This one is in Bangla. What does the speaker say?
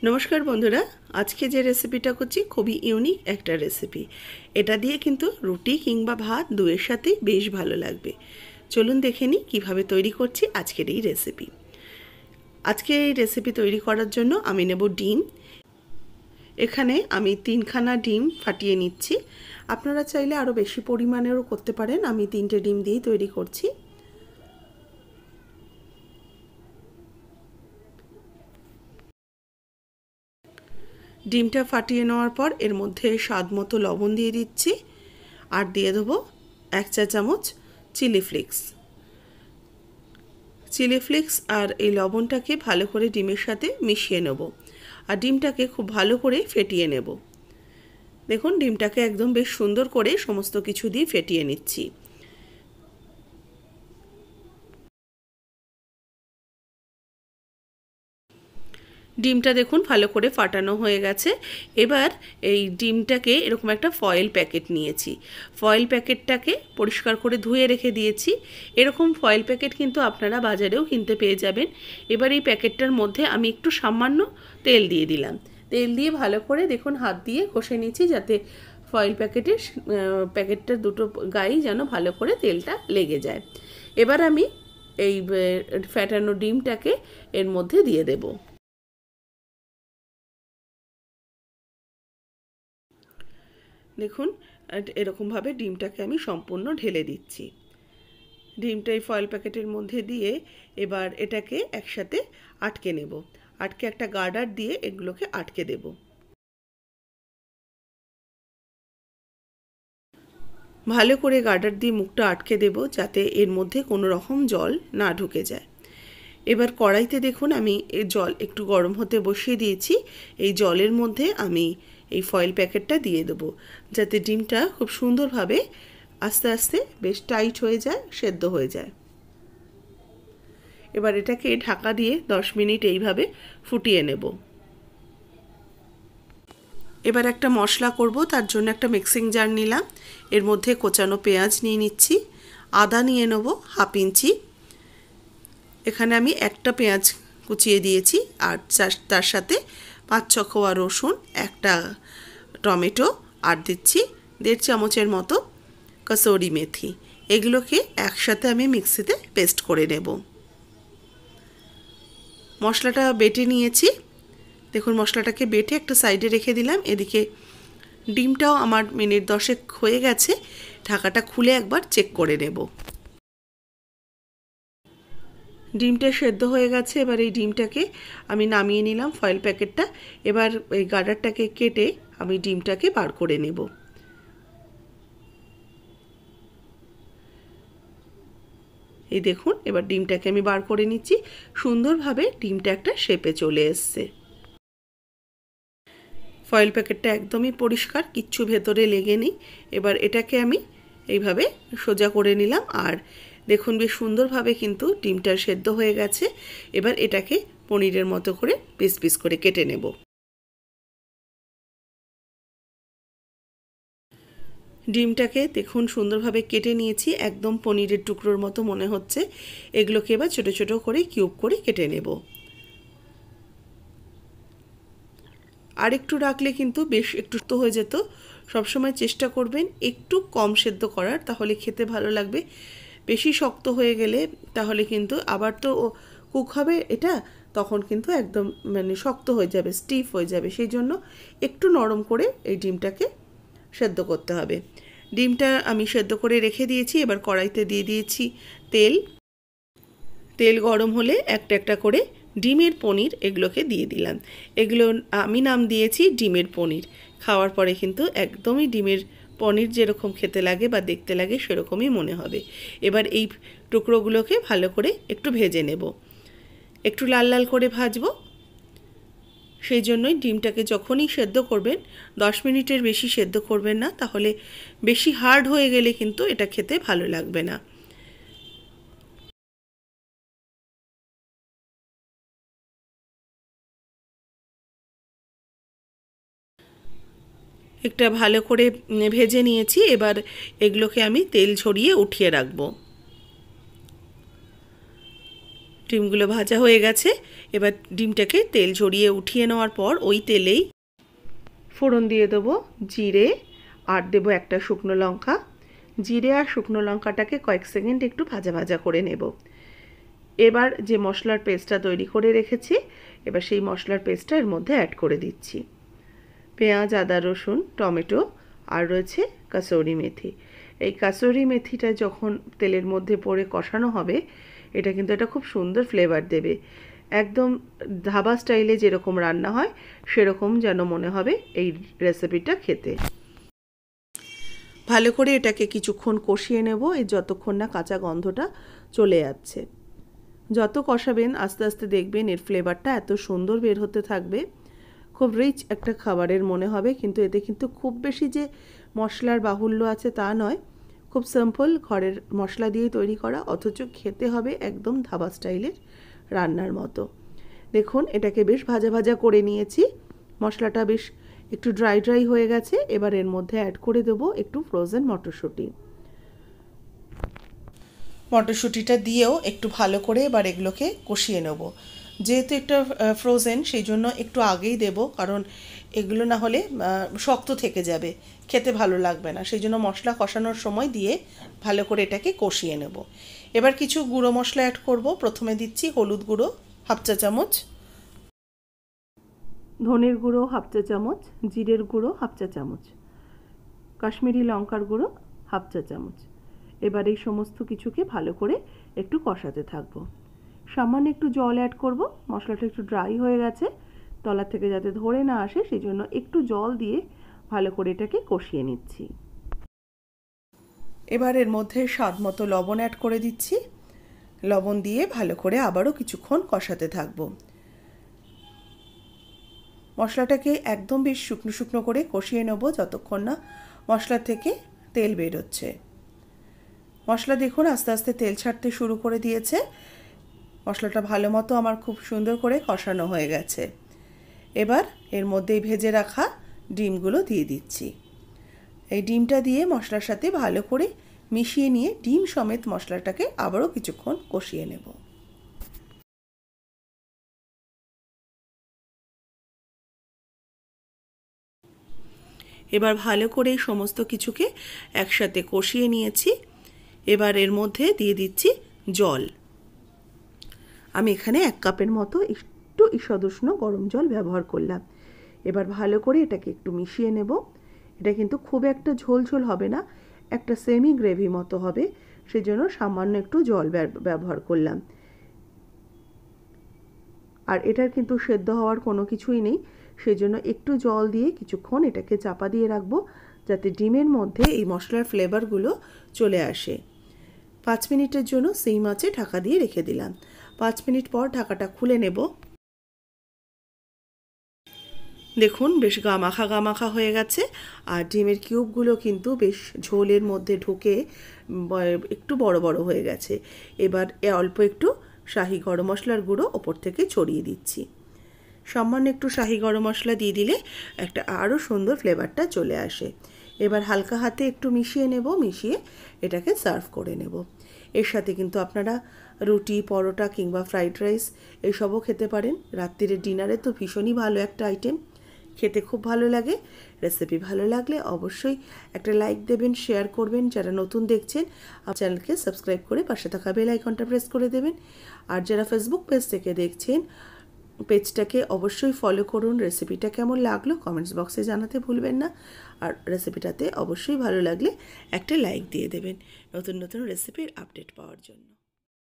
নমস্কার বন্ধুরা, আজকে যে রেসিপিটা করছি খুবই ইউনিক একটা রেসিপি। এটা দিয়ে কিন্তু রুটি কিংবা ভাত দুয়ের সাথেই বেশ ভালো লাগবে। চলুন দেখে নিই কীভাবে তৈরি করছি আজকের এই রেসিপি। আজকে এই রেসিপি তৈরি করার জন্য আমি নেব ডিম। এখানে আমি 3খানা ডিম ফাটিয়ে নিচ্ছি। আপনারা চাইলে আরও বেশি পরিমাণেরও করতে পারেন। আমি 3টে ডিম দিয়েই তৈরি করছি। ডিমটা ফাটিয়ে নেওয়ার পর এর মধ্যে স্বাদ মতো লবণ দিয়ে দিচ্ছি, আর দিয়ে দেবো 1 চা চামচ চিলি ফ্লেক্স। আর এই লবণটাকে ভালো করে ডিমের সাথে মিশিয়ে নেব, আর ডিমটাকে খুব ভালো করে ফেটিয়ে নেব। দেখুন, ডিমটাকে একদম বেশ সুন্দর করে সমস্ত কিছু দিয়ে ফেটিয়ে নিচ্ছি। ডিমটা দেখুন ভালো করে ফাটানো হয়ে গেছে। এবার এই ডিমটাকে এরকম একটা ফয়েল প্যাকেট নিয়েছি। ফয়েল প্যাকেটটাকে পরিষ্কার করে ধুয়ে রেখে দিয়েছি। এরকম ফয়েল প্যাকেট কিন্তু আপনারা বাজারেও কিনতে পেয়ে যাবেন। এবার এই প্যাকেটটার মধ্যে আমি একটু সামান্য তেল দিয়ে দিলাম। তেল দিয়ে ভালো করে দেখুন হাত দিয়ে ঘষে নিচ্ছি, যাতে ফয়েল প্যাকেটটার দুটো গায়েই যেন ভালো করে তেলটা লেগে যায়। এবার আমি এই ফ্যাটানো ডিমটাকে এর মধ্যে দিয়ে দেবো। দেখুন, এরকমভাবে ডিমটাকে আমি সম্পূর্ণ ঢেলে দিচ্ছি। ডিমটা এই ফয়েল প্যাকেটের মধ্যে দিয়ে এবার এটাকে একসাথে আটকে নেব। আটকে একটা গার্ডার দিয়ে এগুলোকে আটকে দেব। ভালো করে গার্ডার দিয়ে মুখটা আটকে দেব, যাতে এর মধ্যে কোনো রকম জল না ঢুকে যায়। এবার কড়াইতে দেখুন আমি জল একটু গরম হতে বসিয়ে দিয়েছি। এই জলের মধ্যে আমি এই ফয়েল প্যাকেটটা দিয়ে দেবো, যাতে ডিমটা খুব সুন্দরভাবে আস্তে আস্তে বেশ টাইট হয়ে যায়, সেদ্ধ হয়ে যায়। এবার এটাকে ঢাকা দিয়ে 10 মিনিট এইভাবে ফুটিয়ে নেব। এবার একটা মশলা করব, তার জন্য একটা মিক্সিং জার নিলাম। এর মধ্যে কোচানো পেঁয়াজ নিয়ে নিচ্ছি, আদা নিয়ে নেব 1/2 ইঞ্চি। এখানে আমি একটা পেঁয়াজ কুচিয়ে দিয়েছি, আর তার সাথে 5-6 কোয়া রসুন, একটা টমেটো, আর দিচ্ছি 1.5 চামচের মতো কসুরি মেথি। এগুলোকে একসাথে আমি মিক্সিতে পেস্ট করে নেব। মশলাটা বেটে নিয়েছি। দেখুন, মশলাটাকে বেটে একটা সাইডে রেখে দিলাম। এদিকে ডিমটাও আমার মিনিট 10 হয়ে গেছে। ঢাকাটা খুলে একবার চেক করে নেব। ডিমটা সেদ্ধ হয়ে গেছে। এবার এই ডিমটাকে আমি নামিয়ে নিলাম ফয়েল প্যাকেটটা। এবার এই গার্ডারটাকে কেটে আমি ডিমটাকে বার করে নেব। এই দেখুন, এবার ডিমটাকে আমি বার করে নিচ্ছি। সুন্দরভাবে ডিমটা একটা শেপে চলে এসছে। ফয়েল প্যাকেটটা একদমই পরিষ্কার, কিচ্ছু ভেতরে লেগে নেই। এবার এটাকে আমি এইভাবে সোজা করে নিলাম, আর দেখুন বেশ সুন্দরভাবে কিন্তু ডিমটা সেদ্ধ হয়ে গেছে। এবার এটাকে পনিরের মতো করে পিস পিস করে কেটে নেব। ডিমটাকে দেখুন সুন্দরভাবে কেটে নিয়েছি, একদম পনিরের টুকরোর মতো মনে হচ্ছে। এগুলোকে এবার ছোটো ছোটো করে কিউব করে কেটে নেব। আর একটু রাখলে কিন্তু বেশ একটু শক্ত হয়ে যেত। সবসময় চেষ্টা করবেন একটু কম সেদ্ধ করার, তাহলে খেতে ভালো লাগবে। বেশি শক্ত হয়ে গেলে তাহলে কিন্তু আবার তো কুক হবে এটা, তখন কিন্তু একদম শক্ত হয়ে যাবে, স্টিফ হয়ে যাবে। সেই জন্য একটু নরম করে এই ডিমটাকে সেদ্ধ করতে হবে। ডিমটা আমি সেদ্ধ করে রেখে দিয়েছি। এবার কড়াইতে দিয়ে দিয়েছি তেল। তেল গরম হলে একটা একটা করে ডিমের পনির এগুলোকে দিয়ে দিলাম। এগুলো আমি নাম দিয়েছি ডিমের পনির। খাওয়ার পরে কিন্তু একদমই ডিমের পনির যেরকম খেতে লাগে বা দেখতে লাগে সেরকমই মনে হবে। এবার এই টুকরোগুলোকে ভালো করে একটু ভেজে নেব, একটু লাল লাল করে ভাজবো। সেই জন্যই ডিমটাকে যখনই সেদ্ধ করবেন 10 মিনিটের বেশি সেদ্ধ করবেন না, তাহলে বেশি হার্ড হয়ে গেলে কিন্তু এটা খেতে ভালো লাগবে না। একটা ভালো করে ভেজে নিয়েছি। এবার এগুলোকে আমি তেল ঝরিয়ে উঠিয়ে রাখবো। ডিমগুলো ভাজা হয়ে গেছে। এবার ডিমটাকে তেল ঝরিয়ে উঠিয়ে নেওয়ার পর ওই তেলেই ফোড়ন দিয়ে দেবো জিরে আর দেবো একটা শুকনো লঙ্কা। জিরে আর শুকনো লঙ্কাটাকে কয়েক সেকেন্ড একটু ভাজা ভাজা করে নেব। এবার যে মশলার পেস্টটা তৈরি করে রেখেছি, এবার সেই মশলার পেস্টটা এর মধ্যে অ্যাড করে দিচ্ছি। পেঁয়াজ, আদা, রসুন, টমেটো আর রয়েছে কাসুরি মেথি। এই কাসুরি মেথিটা যখন তেলের মধ্যে পড়ে কষানো হবে, এটা কিন্তু একটা খুব সুন্দর ফ্লেভার দেবে। একদম ধাবা স্টাইলে যেরকম রান্না হয় সেরকম যেন মনে হবে এই রেসিপিটা খেতে। ভালো করে এটাকে কিছুক্ষণ কষিয়ে নেব, এই যতক্ষণ না কাঁচা গন্ধটা চলে যাচ্ছে। যত কষাবেন আস্তে আস্তে দেখবেন এর ফ্লেভারটা এত সুন্দর বের হতে থাকবে, খুব রিচ একটা খাবারের মনে হবে। কিন্তু এতে কিন্তু খুব বেশি যে মশলার বাহুল্য আছে তা নয়, খুব সিম্পল ঘরের মশলা দিয়ে তৈরি করা, অথচ খেতে হবে একদম ধাবা স্টাইলের রান্নার মতো। দেখুন এটাকে বেশ ভাজা ভাজা করে নিয়েছি, মশলাটা বেশ একটু ড্রাই ড্রাই হয়ে গেছে। এবার এর মধ্যে অ্যাড করে দেবো একটু ফ্রোজেন মটরশুঁটি। মটরশুঁটিটা দিয়েও একটু ভালো করে এবার এগুলোকে কষিয়ে নেব। যেহেতু একটা ফ্রোজেন সেই জন্য একটু আগেই দেব, কারণ এগুলো না হলে শক্ত থেকে যাবে, খেতে ভালো লাগবে না। সেই জন্য মশলা কষানোর সময় দিয়ে ভালো করে এটাকে কষিয়ে নেব। এবার কিছু গুঁড়ো মশলা অ্যাড করব। প্রথমে দিচ্ছি হলুদ গুঁড়ো হাফ চা চামচ, ধনের গুঁড়ো হাফ চা চামচ, জিরের গুঁড়ো হাফ চা চামচ, কাশ্মীরি লঙ্কার গুঁড়ো হাফ চা চামচ। এবার এই সমস্ত কিছুকে ভালো করে একটু কষাতে থাকবো। সামান্য একটু জল অ্যাড করব, মশলাটা একটু ড্রাই হয়ে গেছে, তলা থেকে যাতে ধরে না আসে সেই জন্য একটু জল দিয়ে ভালো করে এটাকে কষিয়ে নিচ্ছি। এবার এর মধ্যে স্বাদ মতো লবণ অ্যাড করে দিচ্ছি। লবণ দিয়ে ভালো করে আবারও কিছুক্ষণ কষাতে থাকবো। মশলাটাকে একদম বেশ শুকনো শুকনো করে কষিয়ে নেব যতক্ষণ না মশলা থেকে তেল বেরোচ্ছে। মশলা দেখুন আস্তে আস্তে তেল ছাড়তে শুরু করে দিয়েছে। মশলাটা ভালো মতো আমার খুব সুন্দর করে কষানো হয়ে গেছে। এবার এর মধ্যেই ভেজে রাখা ডিমগুলো দিয়ে দিচ্ছি। এই ডিমটা দিয়ে মশলার সাথে ভালো করে মিশিয়ে নিয়ে ডিম সমেত মশলাটাকে আবারও কিছুক্ষণ কষিয়ে নেব। এবার ভালো করে সমস্ত কিছুকে একসাথে কষিয়ে নিয়েছি। এবার এর মধ্যে দিয়ে দিচ্ছি জল। আমি এখানে 1 কাপের মতো একটু ঈষদুষ্ণ গরম জল ব্যবহার করলাম। এবার ভালো করে এটাকে একটু মিশিয়ে নেব। এটা কিন্তু খুব একটা ঝোল ঝোল হবে না, একটা সেমি গ্রেভি মতো হবে, সেজন্য সামান্য একটু জল ব্যবহার করলাম। আর এটার কিন্তু সেদ্ধ হওয়ার কোনো কিছুই নেই, সেজন্য একটু জল দিয়ে কিছুক্ষণ এটাকে চাপা দিয়ে রাখবো, যাতে ডিমের মধ্যে এই মশলার ফ্লেভারগুলো চলে আসে। 5 মিনিটের জন্য সেই আঁচে ঢাকা দিয়ে রেখে দিলাম। 5 মিনিট পর ঢাকাটা খুলে নেব। দেখুন বেশ গামাখা গামাখা হয়ে গেছে, আর ডিমের কিউবগুলো কিন্তু বেশ ঝোলের মধ্যে ঢুকে একটু বড় বড় হয়ে গেছে। এবার অল্প একটু শাহি গরম মশলার গুঁড়ো ওপর থেকে ছড়িয়ে দিচ্ছি। সামান্য একটু শাহি গরম মশলা দিয়ে দিলে একটা আরও সুন্দর ফ্লেভারটা চলে আসে। এবার হালকা হাতে একটু মিশিয়ে নেব, মিশিয়ে এটাকে সার্ভ করে নেব। এর সাথে কিন্তু আপনারা রুটি, পরোটা কিংবা ফ্রাইড রাইস এইসবও খেতে পারেন। রাত্রিরে ডিনারে তো ভীষণই ভালো একটা আইটেম, খেতে খুব ভালো লাগে। রেসিপি ভালো লাগলে অবশ্যই একটা লাইক দেবেন, শেয়ার করবেন। যারা নতুন দেখছেন চ্যানেলকে সাবস্ক্রাইব করে পাশে থাকা বেল আইকনটা প্রেস করে দেবেন। আর যারা ফেসবুক পেজ থেকে দেখছেন পেজটাকে অবশ্যই ফলো করুন। রেসিপিটা কেমন লাগলো কমেন্টস বক্সে জানাতে ভুলবেন না। আর রেসিপিটাতে অবশ্যই ভালো লাগলে একটা লাইক দিয়ে দেবেন নতুন নতুন রেসিপির আপডেট পাওয়ার জন্য।